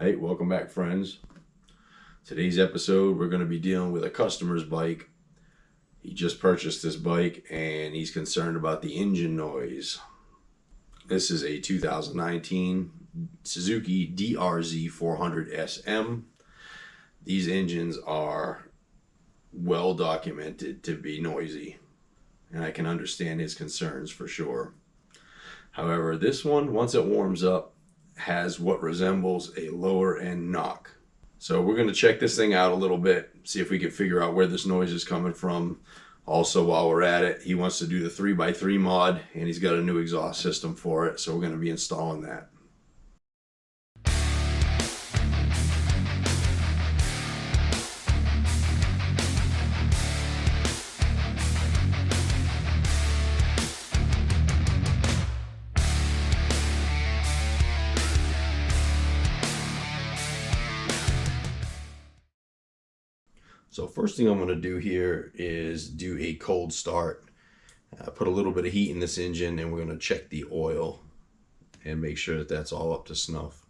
Hey, welcome back, friends. Today's episode, we're going to be dealing with a customer's bike. He just purchased this bike and he's concerned about the engine noise. This is a 2019 Suzuki DR-Z400 SM. These engines are well documented to be noisy, and I can understand his concerns for sure. However, this one, once it warms up, has what resembles a lower end knock. So we're going to check this thing out a little bit, see if we can figure out where this noise is coming from. Also, while we're at it, he wants to do the 3x3 mod, and he's got a new exhaust system for it, so we're going to be installing that. So first thing I'm going to do here is do a cold start. Put a little bit of heat in this engine, and we're going to check the oil and make sure that that's all up to snuff.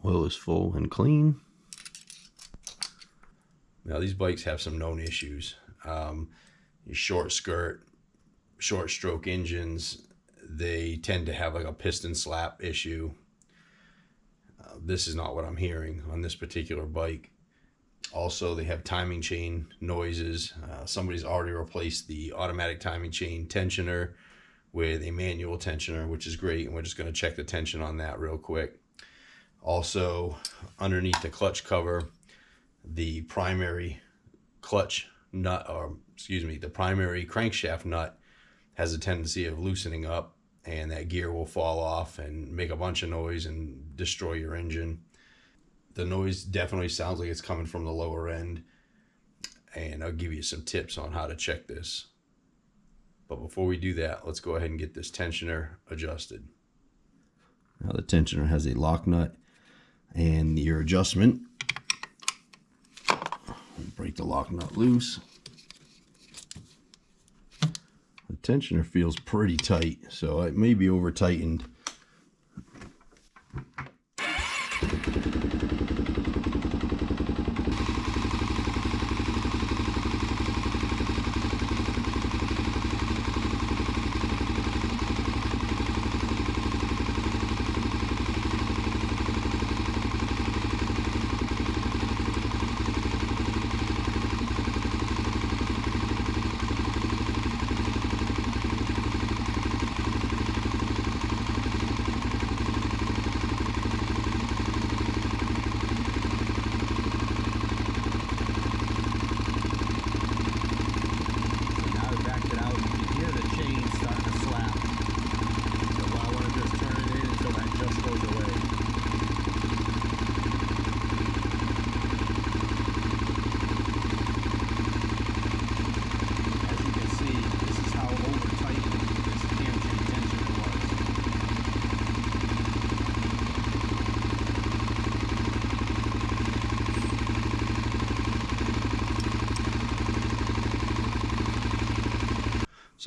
Oil is full and clean. Now these bikes have some known issues. Short skirt, short stroke engines, they tend to have like a piston slap issue. This is not what I'm hearing on this particular bike. Also, they have timing chain noises. Somebody's already replaced the automatic timing chain tensioner with a manual tensioner, which is great, and we're just going to check the tension on that real quick. Also, underneath the clutch cover, the primary clutch nut, or excuse me, the primary crankshaft nut has a tendency of loosening up, and that gear will fall off and make a bunch of noise and destroy your engine. The noise definitely sounds like it's coming from the lower end, and I'll give you some tips on how to check this. But before we do that, let's go ahead and get this tensioner adjusted. Now the tensioner has a lock nut and your adjustment. Break the lock nut loose. The tensioner feels pretty tight, so it may be over tightened.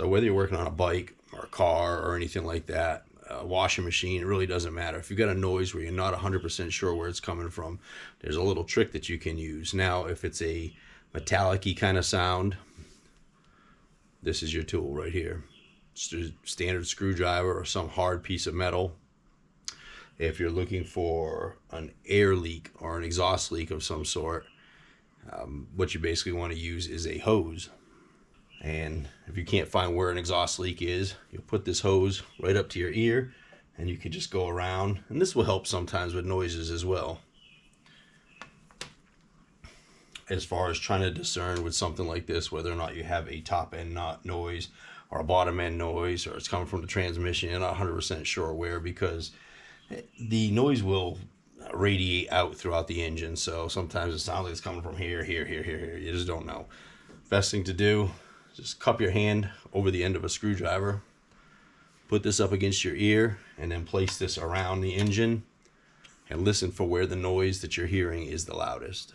So whether you're working on a bike or a car or anything like that, a washing machine, it really doesn't matter. If you've got a noise where you're not 100% sure where it's coming from, there's a little trick that you can use. Now, if it's a metallic-y kind of sound, this is your tool right here. It's a standard screwdriver or some hard piece of metal. If you're looking for an air leak or an exhaust leak of some sort, what you basically want to use is a hose. And if you can't find where an exhaust leak is, you'll put this hose right up to your ear, and you can just go around, and this will help sometimes with noises as well. As far as trying to discern with something like this whether or not you have a top end noise or a bottom end noise, or it's coming from the transmission, you're not 100% sure where, because the noise will radiate out throughout the engine. So sometimes it sounds like it's coming from here, here, here, here, here. You just don't know. Best thing to do, just cup your hand over the end of a screwdriver, put this up against your ear, and then place this around the engine and listen for where the noise that you're hearing is the loudest.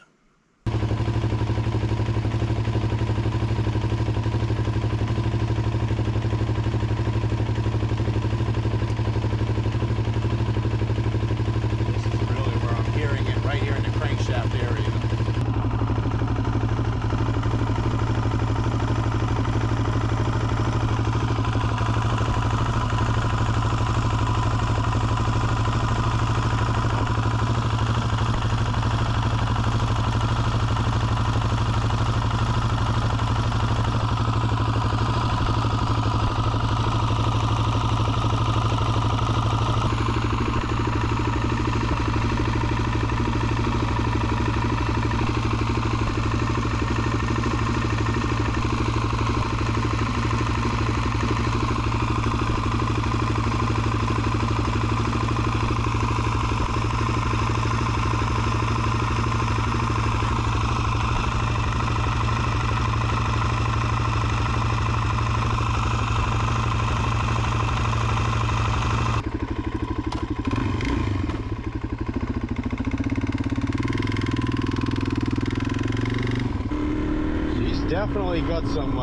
Definitely got some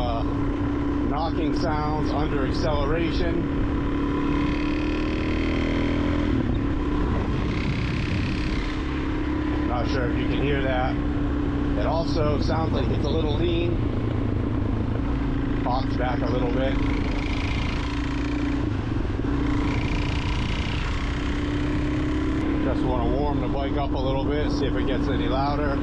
knocking sounds under acceleration. Not sure if you can hear that. It also sounds like it's a little lean. Pops back a little bit. Just want to warm the bike up a little bit, see if it gets any louder.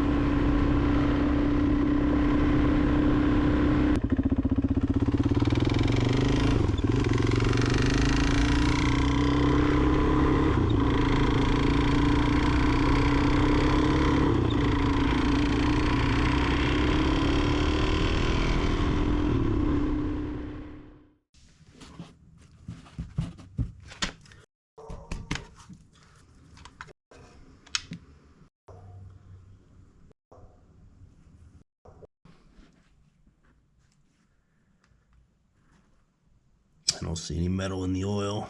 I don't see any metal in the oil.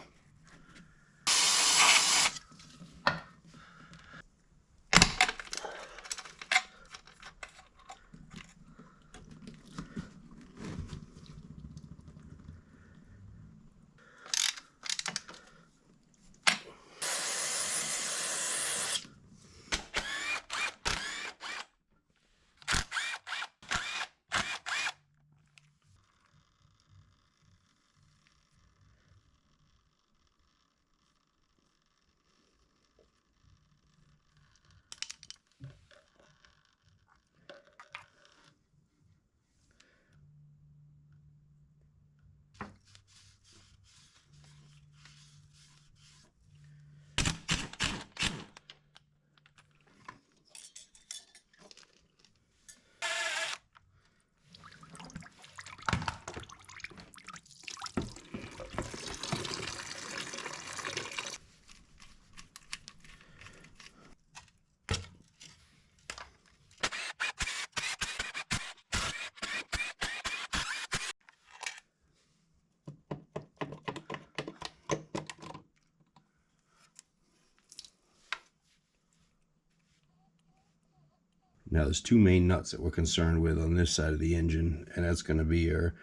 Now there's two main nuts that we're concerned with on this side of the engine, and that's going to be your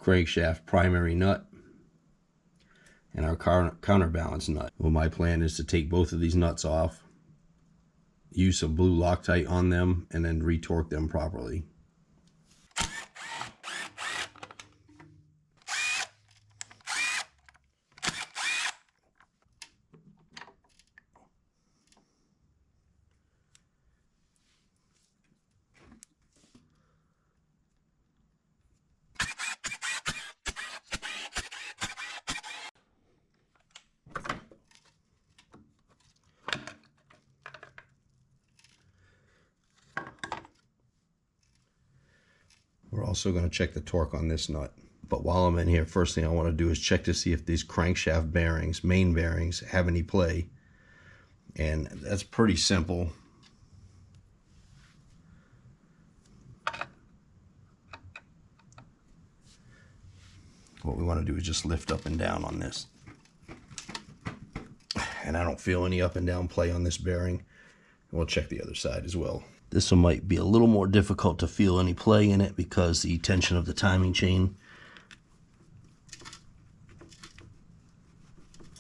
crankshaft primary nut and our counterbalance nut. Well, my plan is to take both of these nuts off, use some blue Loctite on them, and then retorque them properly. also going to check the torque on this nut. But while I'm in here, first thing I want to do is check to see if these crankshaft bearings, main bearings, have any play. And that's pretty simple. What we want to do is just lift up and down on this. And I don't feel any up and down play on this bearing. We'll check the other side as well. This one might be a little more difficult to feel any play in it because the tension of the timing chain.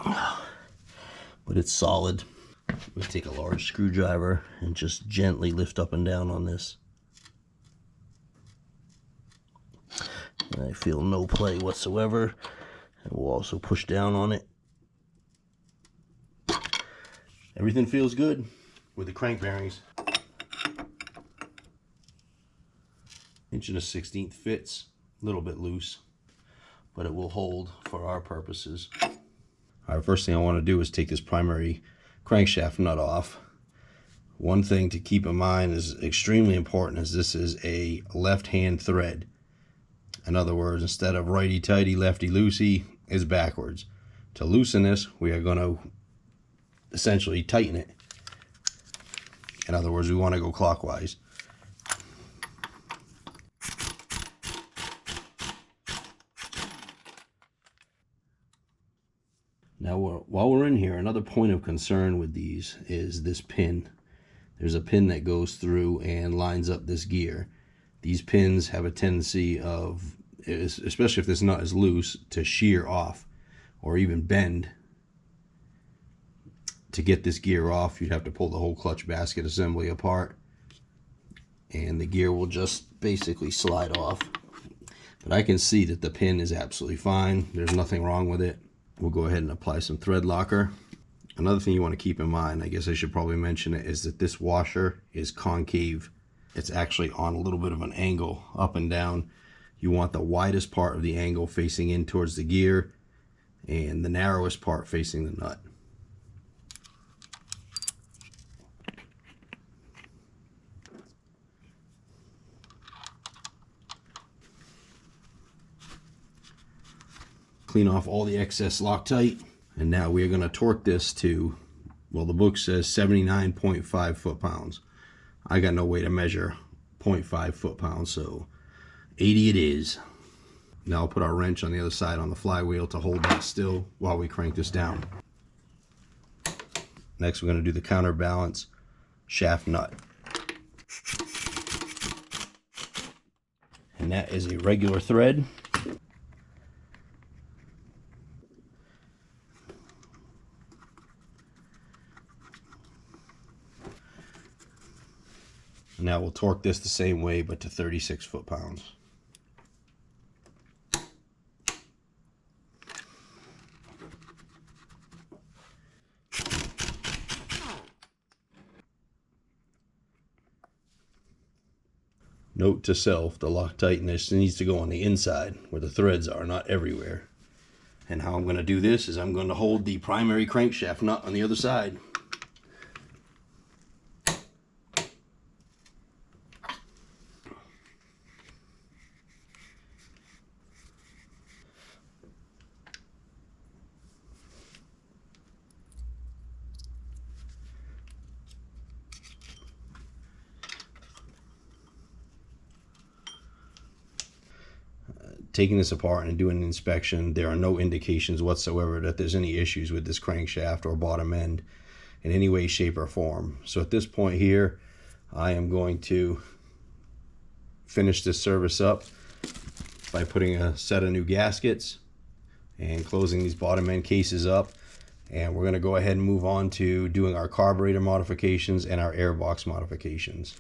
But it's solid. We'll take a large screwdriver and just gently lift up and down on this. And I feel no play whatsoever. And we'll also push down on it. Everything feels good with the crank bearings. 1/16" fits, a little bit loose, but it will hold for our purposes. All right, first thing I want to do is take this primary crankshaft nut off. One thing to keep in mind is extremely important is this is a left-hand thread. In other words, instead of righty-tighty, lefty-loosey, is backwards. To loosen this, we are going to essentially tighten it. In other words, we want to go clockwise. Now, while we're in here, another point of concern with these is this pin. There's a pin that goes through and lines up this gear. These pins have a tendency of, especially if this nut is loose, to shear off or even bend. To get this gear off, you'd have to pull the whole clutch basket assembly apart, and the gear will just basically slide off. But I can see that the pin is absolutely fine. There's nothing wrong with it. We'll go ahead and apply some thread locker. Another thing you want to keep in mind, I guess I should probably mention it, is that this washer is concave. It's actually on a little bit of an angle up and down. You want the widest part of the angle facing in towards the gear and the narrowest part facing the nut. Clean off all the excess Loctite, and now we are going to torque this to, well, the book says 79.5 foot-pounds. I got no way to measure 0.5 foot-pounds, so 80 it is. Now I'll put our wrench on the other side on the flywheel to hold that still while we crank this down. Next, we're going to do the counterbalance shaft nut. And that is a regular thread. Now we'll torque this the same way, but to 36 foot-pounds. Note to self, the Loctite in this needs to go on the inside where the threads are, not everywhere. And how I'm going to do this is I'm going to hold the primary crankshaft nut on the other side. Taking this apart and doing an inspection, there are no indications whatsoever that there's any issues with this crankshaft or bottom end in any way, shape, or form. So at this point here, I am going to finish this service up by putting a set of new gaskets and closing these bottom end cases up. And we're going to go ahead and move on to doing our carburetor modifications and our airbox modifications.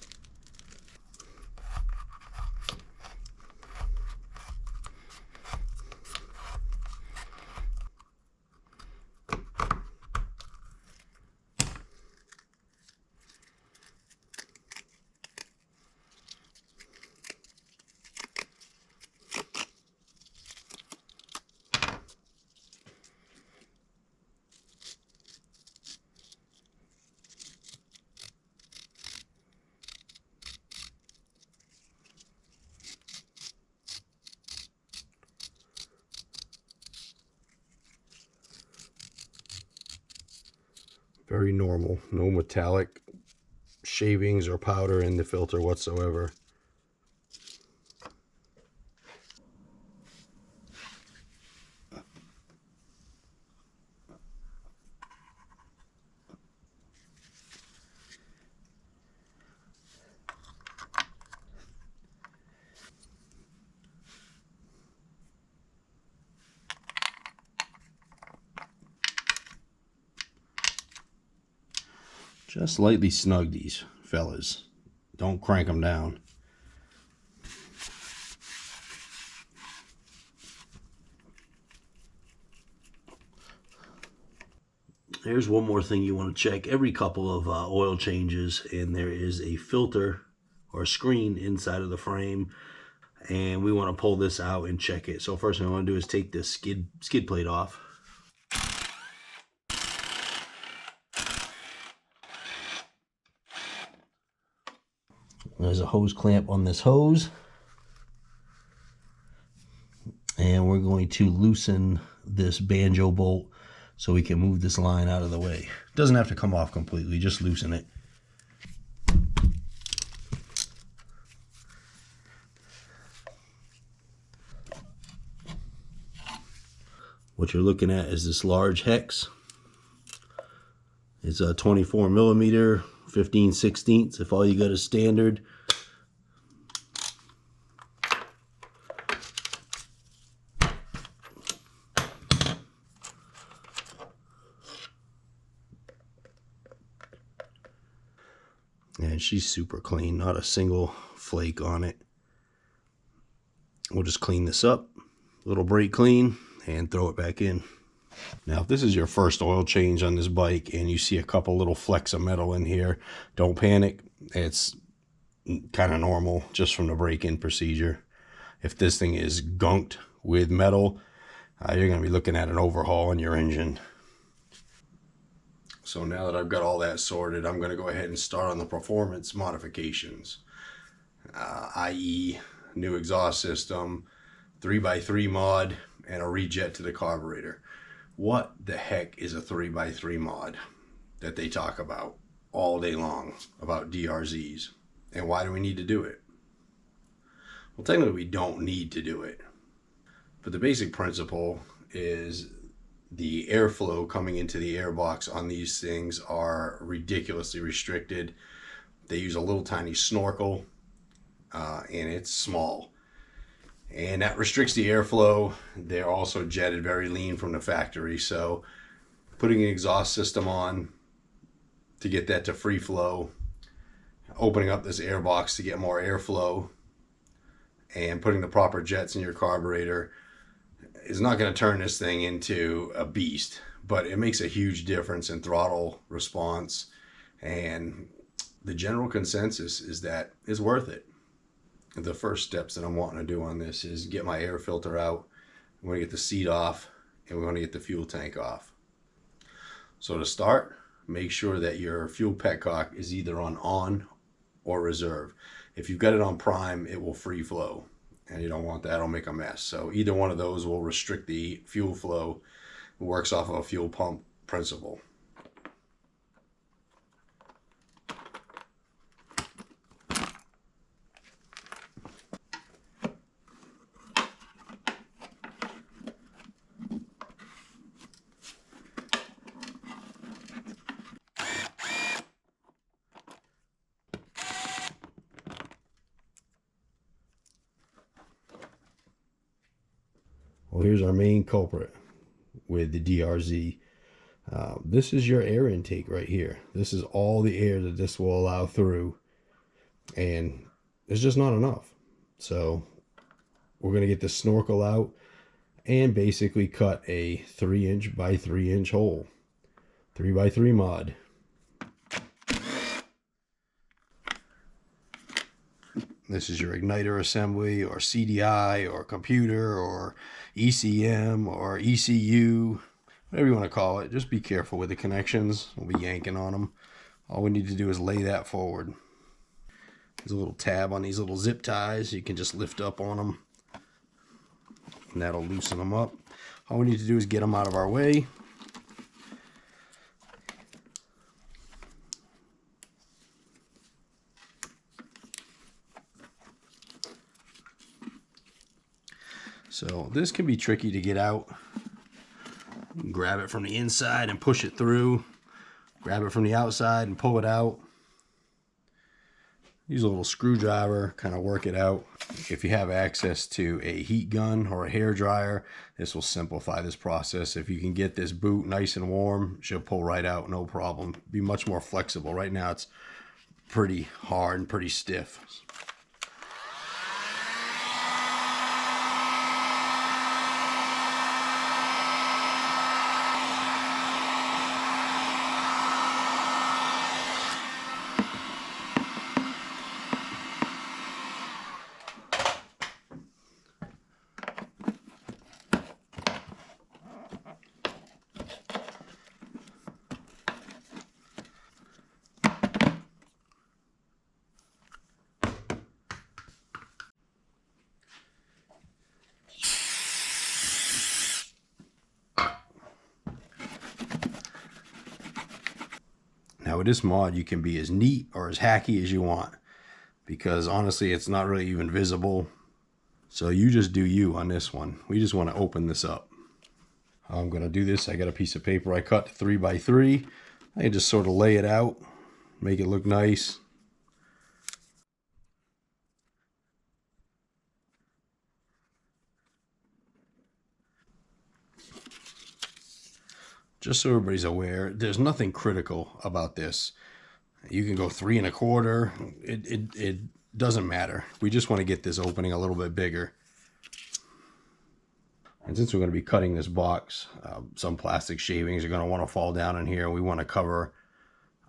Very normal, no metallic shavings or powder in the filter whatsoever. Just lightly snug these fellas. Don't crank them down. Here's one more thing you want to check every couple of oil changes, and there is a filter or a screen inside of the frame, and we want to pull this out and check it. So first thing I want to do is take this skid plate off. There's a hose clamp on this hose, and we're going to loosen this banjo bolt so we can move this line out of the way. It doesn't have to come off completely, just loosen it. What you're looking at is this large hex. It's a 24 millimeter, 15/16 if all you got is standard. And she's super clean, not a single flake on it. We'll just clean this up, a little brake clean, and throw it back in. Now, if this is your first oil change on this bike and you see a couple little flecks of metal in here, don't panic. It's kind of normal just from the break-in procedure. If this thing is gunked with metal, you're going to be looking at an overhaul on your engine. So now that I've got all that sorted, I'm going to go ahead and start on the performance modifications, i.e. new exhaust system, 3x3 mod, and a rejet to the carburetor. What the heck is a 3x3 mod that they talk about all day long about DRZs? And why do we need to do it? Well, technically we don't need to do it. But the basic principle is the airflow coming into the airbox on these things are ridiculously restricted. They use a little tiny snorkel, and it's small. And that restricts the airflow. They're also jetted very lean from the factory. So putting an exhaust system on to get that to free flow, opening up this airbox to get more airflow, and putting the proper jets in your carburetor is not going to turn this thing into a beast, but it makes a huge difference in throttle response. And the general consensus is that it's worth it. The first steps that I'm wanting to do on this is get my air filter out. I'm going to get the seat off, and we're going to get the fuel tank off. So to start, make sure that your fuel petcock is either on or reserve. If you've got it on prime, it will free flow, and you don't want that. It'll make a mess. So either one of those will restrict the fuel flow. It works off of a fuel pump principle. Well, here's our main culprit with the DR-Z. This is your air intake right here. This is all the air that this will allow through, and it's just not enough. So we're going to get the snorkel out and basically cut a 3" by 3" hole, 3x3 mod. This is your igniter assembly or CDI or computer or ECM or ECU, whatever you want to call it. Just be careful with the connections. We'll be yanking on them. All we need to do is lay that forward. There's a little tab on these little zip ties. You can just lift up on them, and that'll loosen them up. All we need to do is get them out of our way. So this can be tricky to get out. You can grab it from the inside and push it through. Grab it from the outside and pull it out. Use a little screwdriver, kind of work it out. If you have access to a heat gun or a hair dryer, this will simplify this process. If you can get this boot nice and warm, she'll pull right out, no problem. Be much more flexible. Right now it's pretty hard and pretty stiff. Now with this mod, you can be as neat or as hacky as you want, because honestly, it's not really even visible. So you just do you on this one. We just want to open this up. How I'm going to do this, I got a piece of paper I cut 3x3. I just sort of lay it out, make it look nice. Just so everybody's aware, there's nothing critical about this. You can go 3 1/4. It doesn't matter. We just want to get this opening a little bit bigger. And since we're going to be cutting this box, some plastic shavings are going to want to fall down in here. We want to cover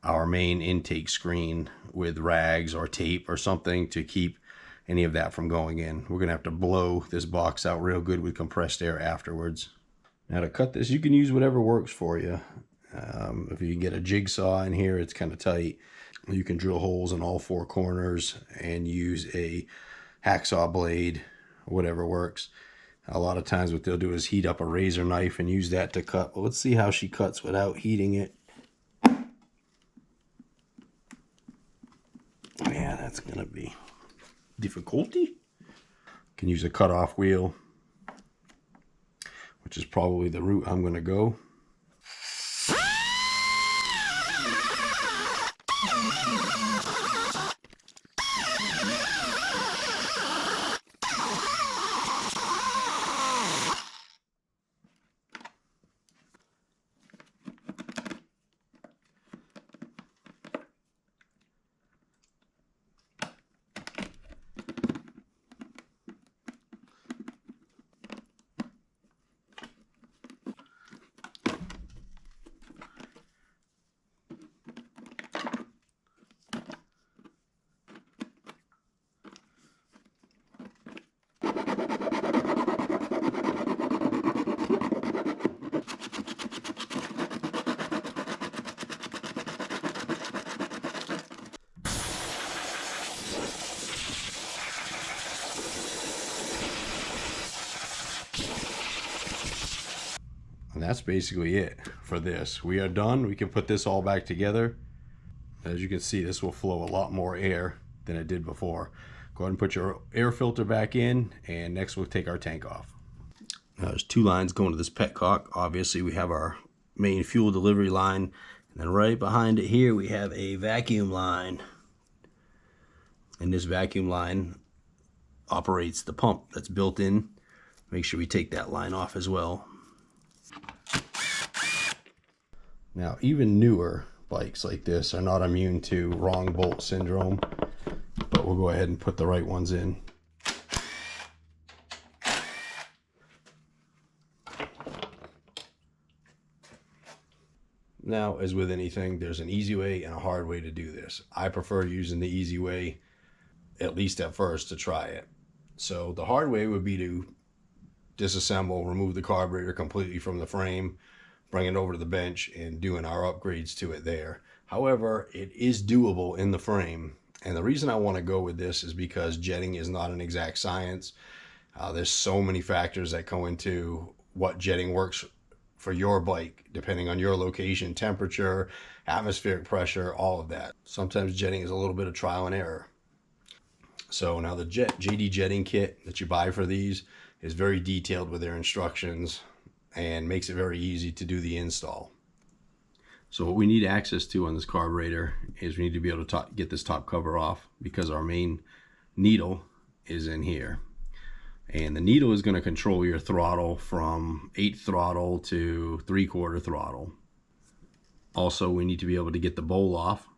our main intake screen with rags or tape or something to keep any of that from going in. We're going to have to blow this box out real good with compressed air afterwards. Now to cut this, you can use whatever works for you. If you get a jigsaw in here, it's kind of tight. You can drill holes in all 4 corners and use a hacksaw blade, whatever works. A lot of times what they'll do is heat up a razor knife and use that to cut. But let's see how she cuts without heating it. Yeah, that's gonna be difficulty. Can use a cutoff wheel, which is probably the route I'm going to go. And that's basically it for this. We are done. We can put this all back together. As you can see, this will flow a lot more air than it did before. Go ahead and put your air filter back in, and next we'll take our tank off. Now there's 2 lines going to this petcock. Obviously we have our main fuel delivery line, and then right behind it here we have a vacuum line. And this vacuum line operates the pump that's built in. Make sure we take that line off as well. Now, even newer bikes like this are not immune to wrong bolt syndrome, but we'll go ahead and put the right ones in. Now, as with anything, there's an easy way and a hard way to do this. I prefer using the easy way, at least at first, to try it. So the hard way would be to disassemble, remove the carburetor completely from the frame, bring it over to the bench, and doing our upgrades to it there. However, it is doable in the frame. And the reason I want to go with this is because jetting is not an exact science. There's so many factors that go into what jetting works for your bike, depending on your location, temperature, atmospheric pressure, all of that. Sometimes jetting is a little bit of trial and error. So now the JD jetting kit that you buy for these is very detailed with their instructions and makes it very easy to do the install. So what we need access to on this carburetor is we need to be able to get this top cover off, because our main needle is in here. And the needle is going to control your throttle from 8 throttle to 3/4 throttle. Also, we need to be able to get the bowl off,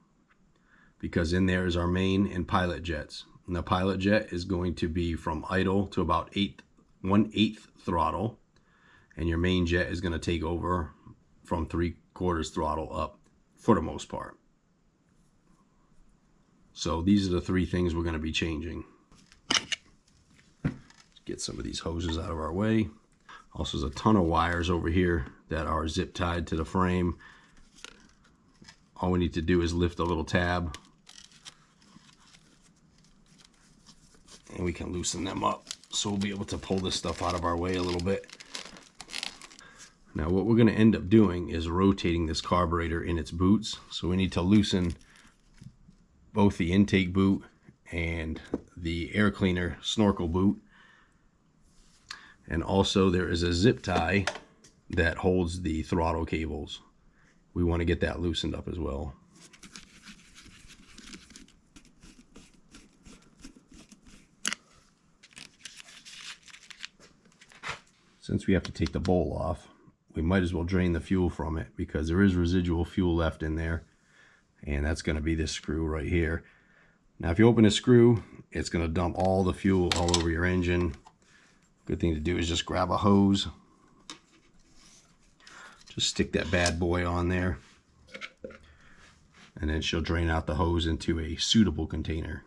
because in there is our main and pilot jets. And the pilot jet is going to be from idle to about 1/8 throttle, and your main jet is going to take over from 3/4 throttle up for the most part. So these are the 3 things we're going to be changing. Let's get some of these hoses out of our way. Also, there's a ton of wires over here that are zip tied to the frame. All we need to do is lift a little tab and we can loosen them up, so we'll be able to pull this stuff out of our way a little bit. Now what we're going to end up doing is rotating this carburetor in its boots, so we need to loosen both the intake boot and the air cleaner snorkel boot. And also there is a zip tie that holds the throttle cables. We want to get that loosened up as well. Since we have to take the bowl off, we might as well drain the fuel from it, because there is residual fuel left in there, and that's going to be this screw right here. Now if you open a screw, it's going to dump all the fuel all over your engine. Good thing to do is just grab a hose, just stick that bad boy on there, and then she'll drain out the hose into a suitable container.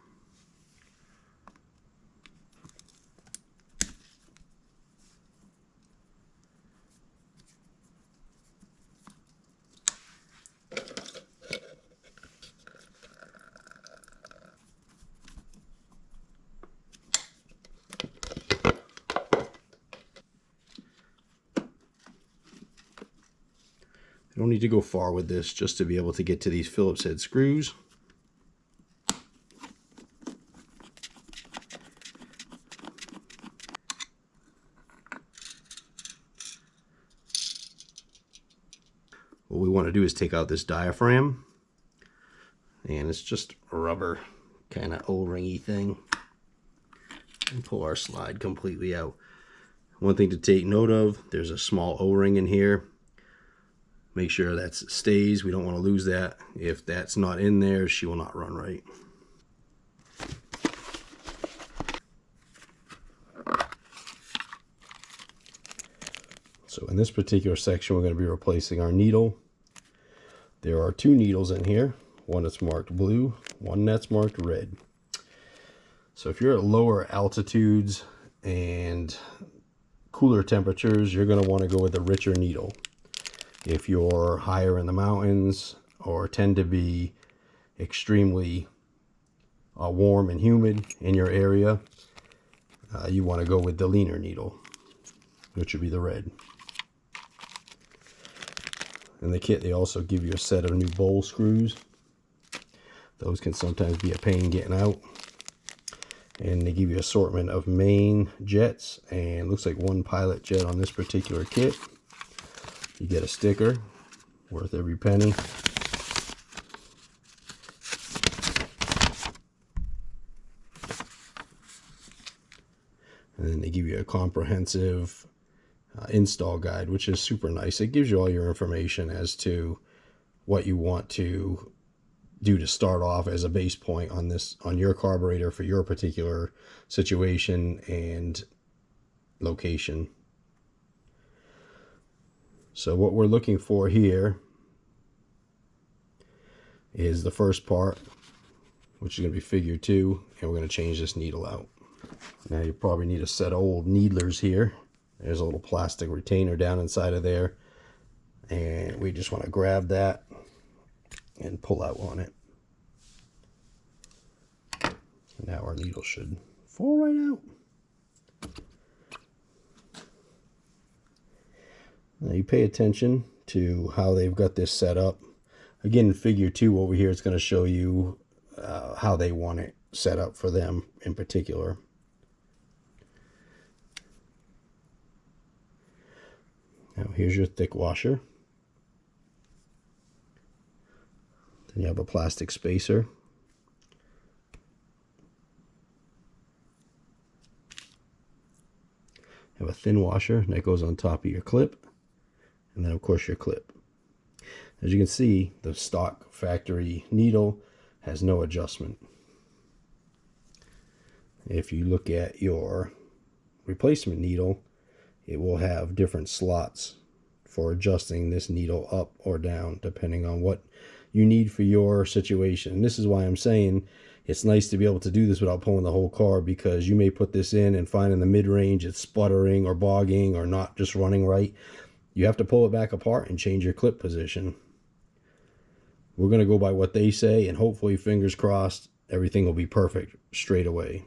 You don't need to go far with this, just to be able to get to these Phillips head screws. What we want to do is take out this diaphragm, and it's just a rubber kind of O-ringy thing, and pull our slide completely out. One thing to take note of, there's a small O-ring in here. Make sure that stays. We don't want to lose that. If that's not in there, she will not run right. So in this particular section, we're going to be replacing our needle. There are 2 needles in here. One that's marked blue, one that's marked red. So if you're at lower altitudes and cooler temperatures, you're going to want to go with a richer needle. If you're higher in the mountains or tend to be extremely warm and humid in your area, you want to go with the leaner needle, which would be the red. In the kit, they also give you a set of new bowl screws. Those can sometimes be a pain getting out. And they give you an assortment of main jets, and looks like 1 pilot jet on this particular kit. You get a sticker, worth every penny. And then they give you a comprehensive install guide, which is super nice. It gives you all your information as to what you want to do to start off as a base point on your carburetor for your particular situation and location. So what we're looking for here is the first part, which is going to be figure 2, and we're going to change this needle out. Now you probably need a set of old needlers here. There's a little plastic retainer down inside of there, and we just want to grab that and pull out on it. And now our needle should fall right out. Now you pay attention to how they've got this set up. Again, figure 2 over here is going to show you how they want it set up for them in particular. Now here's your thick washer. Then you have a plastic spacer. You have a thin washer that goes on top of your clip. And then of course your clip. As you can see, the stock factory needle has no adjustment. If you look at your replacement needle, it will have different slots for adjusting this needle up or down depending on what you need for your situation. And this is why I'm saying it's nice to be able to do this without pulling the whole car, because you may put this in and find in the mid-range it's sputtering or bogging or not just running right. You have to pull it back apart and change your clip position. We're going to go by what they say, and hopefully, fingers crossed, everything will be perfect straight away.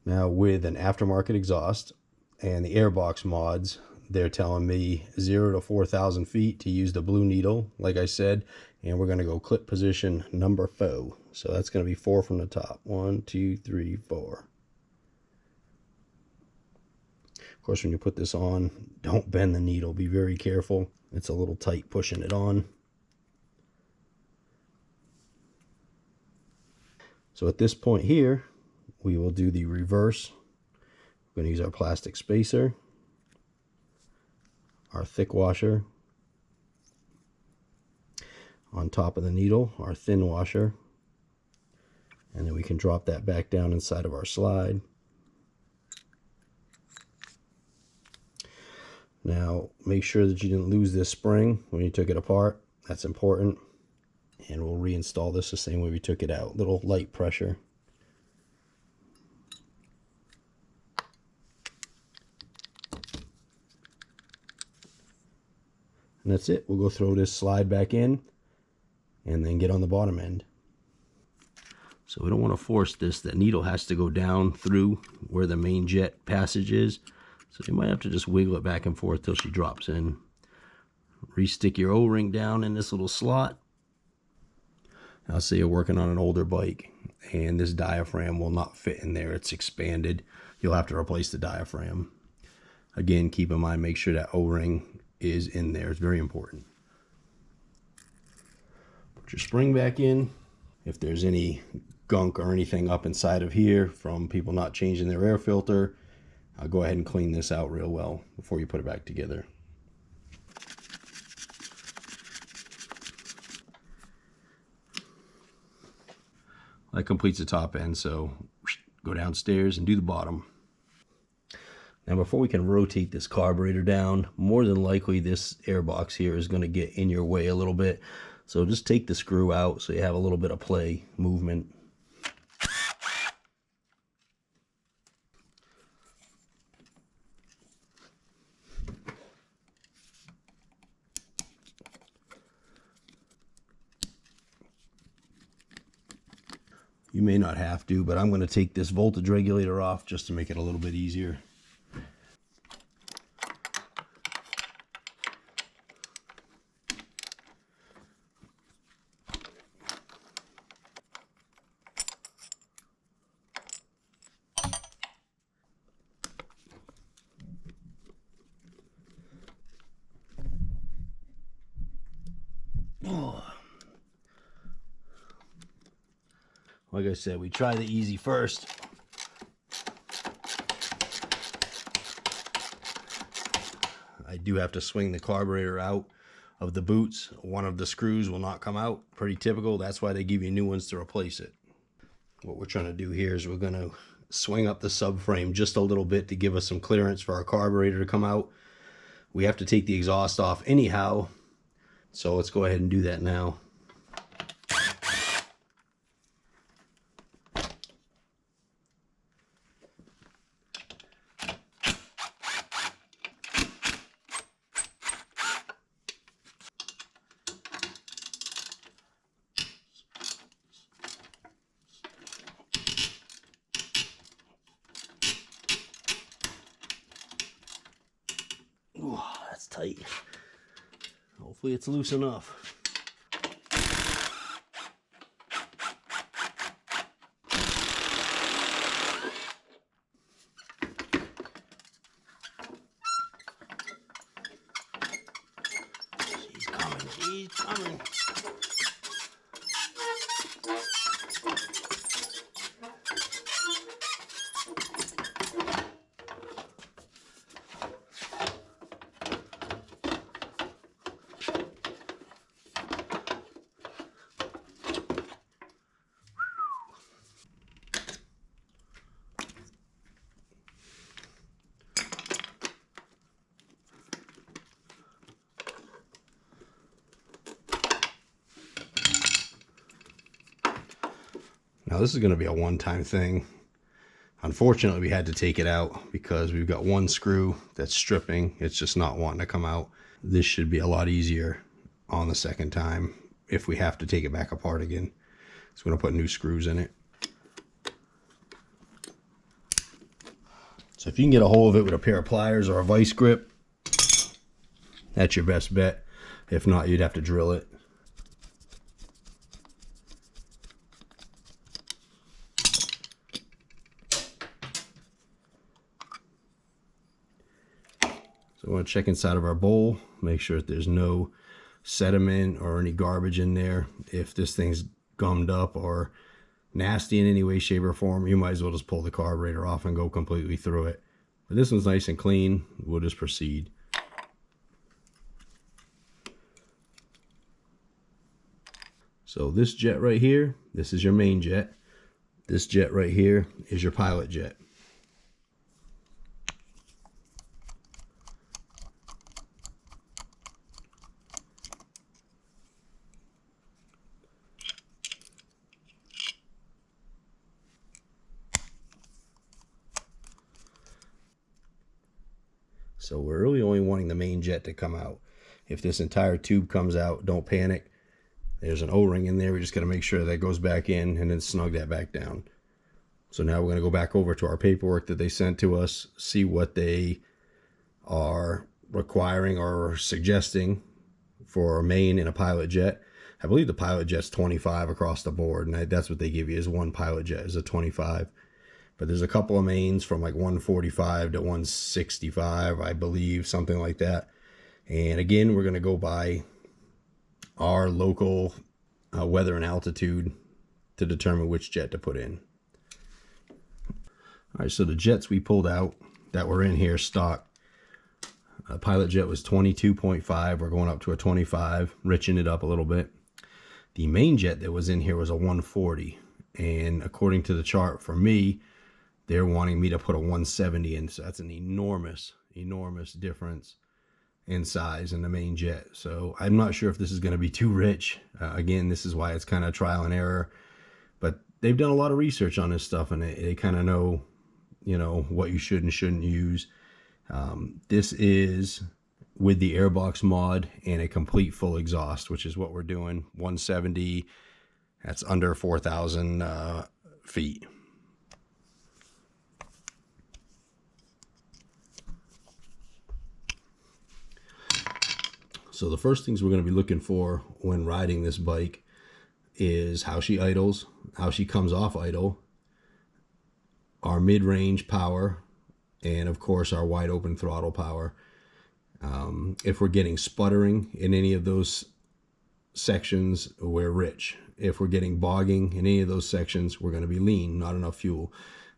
Now with an aftermarket exhaust and the airbox mods, they're telling me 0 to 4,000 feet to use the blue needle, like I said, and we're going to go clip position number 4. So that's going to be 4 from the top. 1, 2, 3, 4. Of course, when you put this on, don't bend the needle. Be very careful. It's a little tight pushing it on. So at this point here, we will do the reverse. We're going to use our plastic spacer, our thick washer, on top of the needle, our thin washer, and then we can drop that back down inside of our slide. Now, make sure that you didn't lose this spring when you took it apart. That's important. And we'll reinstall this the same way we took it out. Little light pressure. And that's it. We'll go throw this slide back in and then get on the bottom end. So we don't want to force this. The needle has to go down through where the main jet passage is. So you might have to just wiggle it back and forth till she drops in. Re-stick your O-ring down in this little slot. Now say you're working on an older bike and this diaphragm will not fit in there. It's expanded. You'll have to replace the diaphragm. Again, keep in mind, make sure that O-ring is in there. It's very important. Put your spring back in. If there's any gunk or anything up inside of here from people not changing their air filter, I'll go ahead and clean this out real well before you put it back together. That completes the top end, so go downstairs and do the bottom. Now before we can rotate this carburetor down, more than likely this airbox here is going to get in your way a little bit. So just take the screw out so you have a little bit of play, movement. You may not have to, but I'm going to take this voltage regulator off just to make it a little bit easier. Like I said, we try the easy first. I do have to swing the carburetor out of the boots. One of the screws will not come out. Pretty typical. That's why they give you new ones to replace it. What we're trying to do here is we're going to swing up the subframe just a little bit to give us some clearance for our carburetor to come out. We have to take the exhaust off anyhow, so let's go ahead and do that now. Ooh, that's tight. Hopefully it's loose enough. he's coming. Now this is going to be a one-time thing. Unfortunately, we had to take it out because we've got one screw that's stripping. It's just not wanting to come out. This should be a lot easier on the second time if we have to take it back apart again. So we're going to put new screws in it. So if you can get a hold of it with a pair of pliers or a vice grip, that's your best bet. If not, you'd have to drill it. So we want to check inside of our bowl, make sure that there's no sediment or any garbage in there. If this thing's gummed up or nasty in any way, shape, or form, you might as well just pull the carburetor off and go completely through it. But this one's nice and clean. We'll just proceed. So this jet right here, this is your main jet. This jet right here is your pilot jet. So we're really only wanting the main jet to come out. If this entire tube comes out, don't panic. There's an O-ring in there. We just got to make sure that goes back in and then snug that back down. So now we're going to go back over to our paperwork that they sent to us, see what they are requiring or suggesting for a main and a pilot jet. I believe the pilot jet's 25 across the board, and that's what they give you is one pilot jet is a 25. But there's a couple of mains from like 145 to 165, I believe, something like that. And again, we're going to go by our local weather and altitude to determine which jet to put in. All right, so the jets we pulled out that were in here stock. Pilot jet was 22.5. We're going up to a 25, riching it up a little bit. The main jet that was in here was a 140. And according to the chart for me, they're wanting me to put a 170 in. So that's an enormous difference in size in the main jet. So I'm not sure if this is going to be too rich. Again, this is why it's kind of trial and error. But they've done a lot of research on this stuff, and they kind of know, you know, what you should and shouldn't use. This is with the airbox mod and a complete full exhaust, which is what we're doing. 170, that's under 4,000 feet. So the first things we're going to be looking for when riding this bike is how she idles, how she comes off idle, our mid-range power, and of course our wide open throttle power. If we're getting sputtering in any of those sections, we're rich. If we're getting bogging in any of those sections, we're going to be lean, not enough fuel.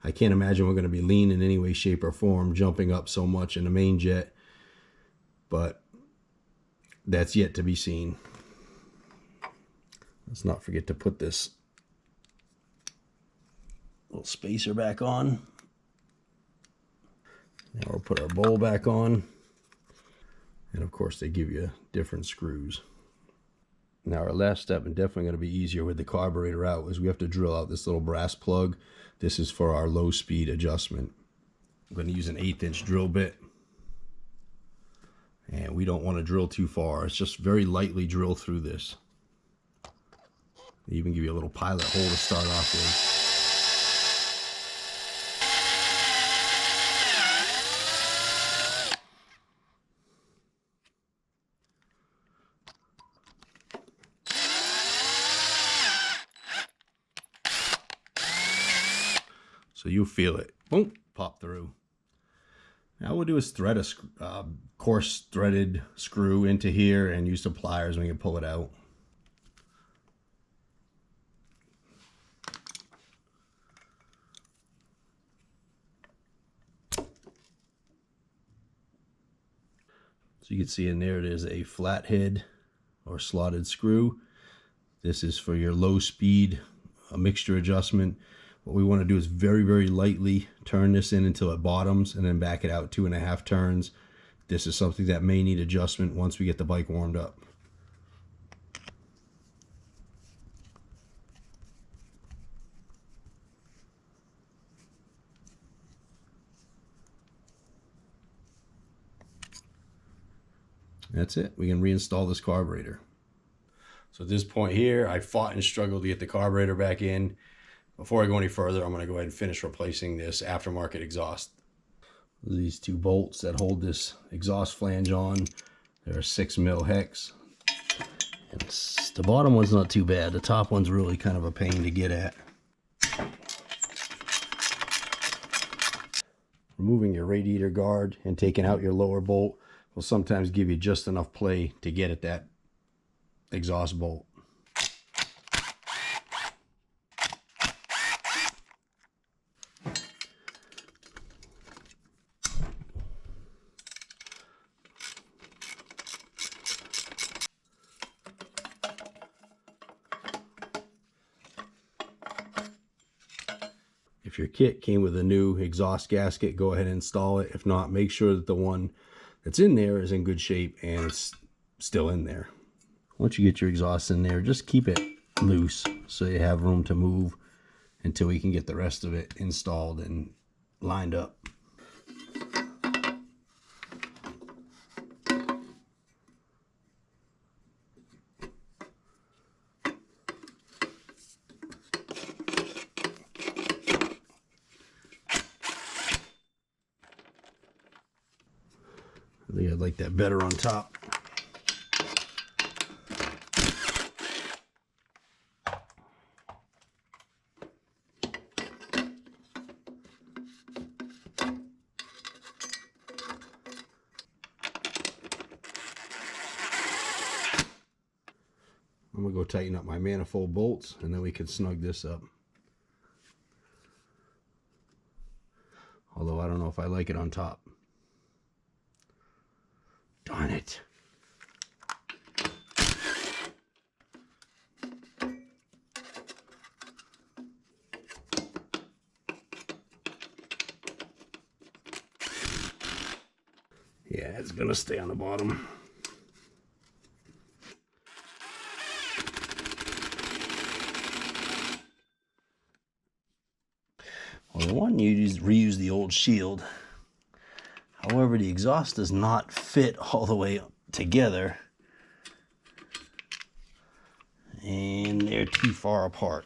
I can't imagine we're going to be lean in any way, shape, or form, jumping up so much in the main jet, but that's yet to be seen. Let's not forget to put this little spacer back on. Now we'll put our bowl back on. And of course they give you different screws. Now our last step, and definitely going to be easier with the carburetor out, is we have to drill out this little brass plug. This is for our low speed adjustment. I'm going to use an 1/8 inch drill bit. And we don't want to drill too far. It's just very lightly drill through this. They even give you a little pilot hole to start off with. So you'll feel it. Boom, pop through. Now we'll do is thread a coarse threaded screw into here and use some pliers when you pull it out. So you can see in there it is a flathead or slotted screw. This is for your low speed mixture adjustment. What we want to do is very, very lightly turn this in until it bottoms and then back it out 2.5 turns. This is something that may need adjustment once we get the bike warmed up. That's it. We can reinstall this carburetor. So at this point here, I fought and struggled to get the carburetor back in. Before I go any further, I'm going to go ahead and finish replacing this aftermarket exhaust. These two bolts that hold this exhaust flange on, they're 6mm hex. The bottom one's not too bad. The top one's really kind of a pain to get at. Removing your radiator guard and taking out your lower bolt will sometimes give you just enough play to get at that exhaust bolt. If your kit came with a new exhaust gasket, go ahead and install it. If not, make sure that the one that's in there is in good shape and it's still in there. Once you get your exhaust in there, just keep it loose so you have room to move until we can get the rest of it installed and lined up. I think I'd like that better on top. I'm going to go tighten up my manifold bolts and then we can snug this up. Although I don't know if I like it on top. Darn it. Yeah, it's going to stay on the bottom. Well, the one you reuse the old shield. However, the exhaust does not fit all the way together, and they're too far apart.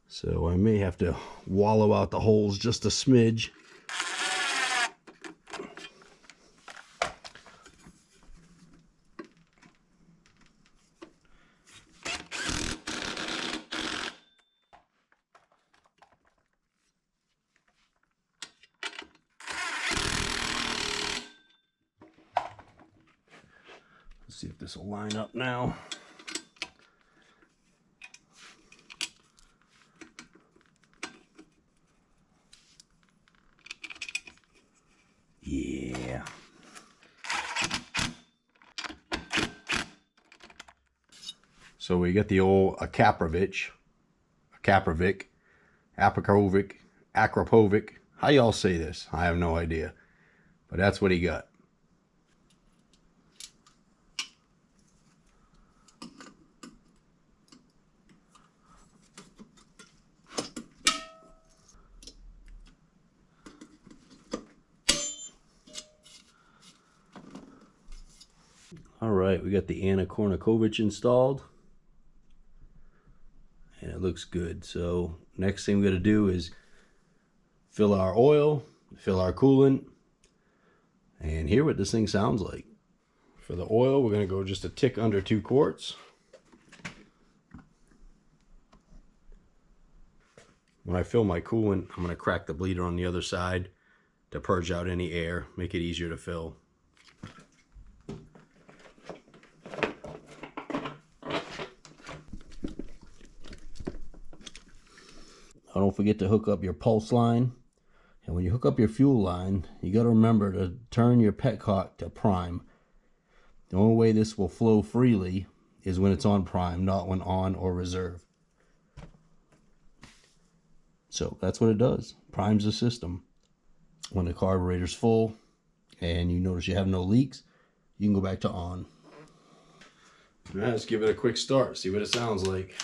So I may have to wallow out the holes just a smidge. Let's see if this will line up now. Yeah. So we get the old Akrapovic, how y'all say this? I have no idea. But that's what he got. All right, we got the Anna Kournikovich installed, and it looks good. So next thing we're gonna do is fill our oil, fill our coolant, and hear what this thing sounds like. For the oil, we're gonna go just a tick under 2 quarts. When I fill my coolant, I'm going to crack the bleeder on the other side to purge out any air, make it easier to fill. Don't forget to hook up your pulse line. And when you hook up your fuel line, you got to remember to turn your petcock to prime. The only way this will flow freely is when it's on prime, not when on or reserve. So that's what it does. Primes the system. When the carburetor's full and you notice you have no leaks, you can go back to on. All right, let's give it a quick start, see what it sounds like.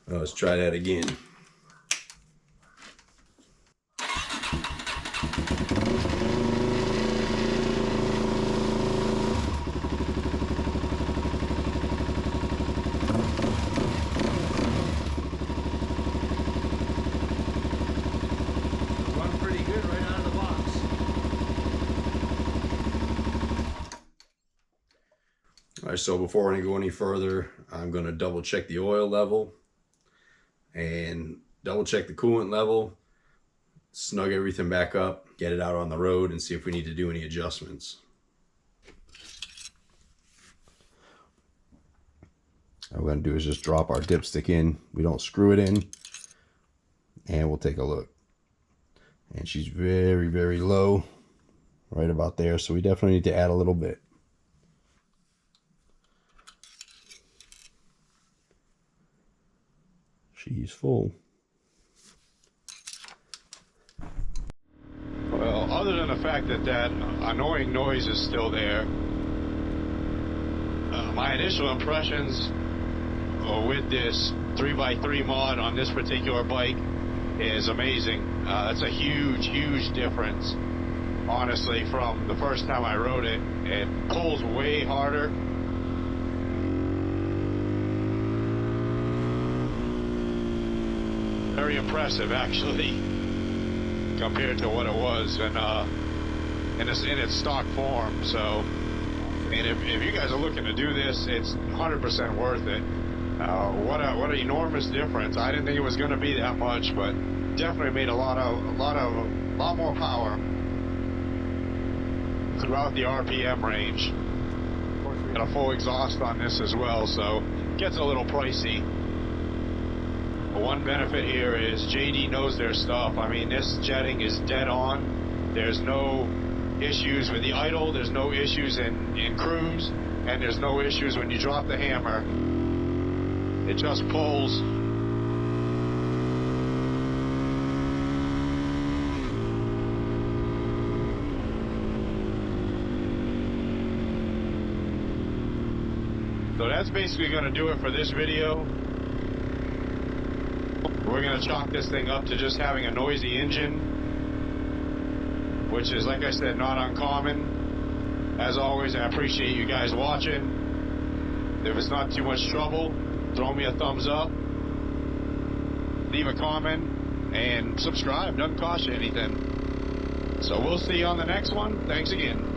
Let's try that again. Run pretty good right out of the box. All right, so before I go any further, I'm going to double check the oil level and double check the coolant level, snug everything back up, get it out on the road, and see if we need to do any adjustments. What we're going to do is just drop our dipstick in. We don't screw it in, and we'll take a look. And she's very, very low, right about there, so we definitely need to add a little bit. She's full. Well, other than the fact that that annoying noise is still there, my initial impressions with this 3x3 mod on this particular bike is amazing. That's a huge, huge difference, honestly, from the first time I rode it. It pulls way harder. Very impressive, actually, compared to what it was in its stock form. So, and if you guys are looking to do this, it's 100% worth it. What an enormous difference! I didn't think it was going to be that much, but definitely made a lot more power throughout the RPM range. Of course, we got a full exhaust on this as well, so it gets a little pricey. One benefit here is JD knows their stuff. I mean, this jetting is dead on. There's no issues with the idle, there's no issues in cruise, and there's no issues when you drop the hammer. It just pulls. So that's basically going to do it for this video. We're going to chalk this thing up to just having a noisy engine, which is, like I said, not uncommon. As always, I appreciate you guys watching. If it's not too much trouble, throw me a thumbs up, leave a comment, and subscribe. Doesn't cost you anything. So we'll see you on the next one. Thanks again.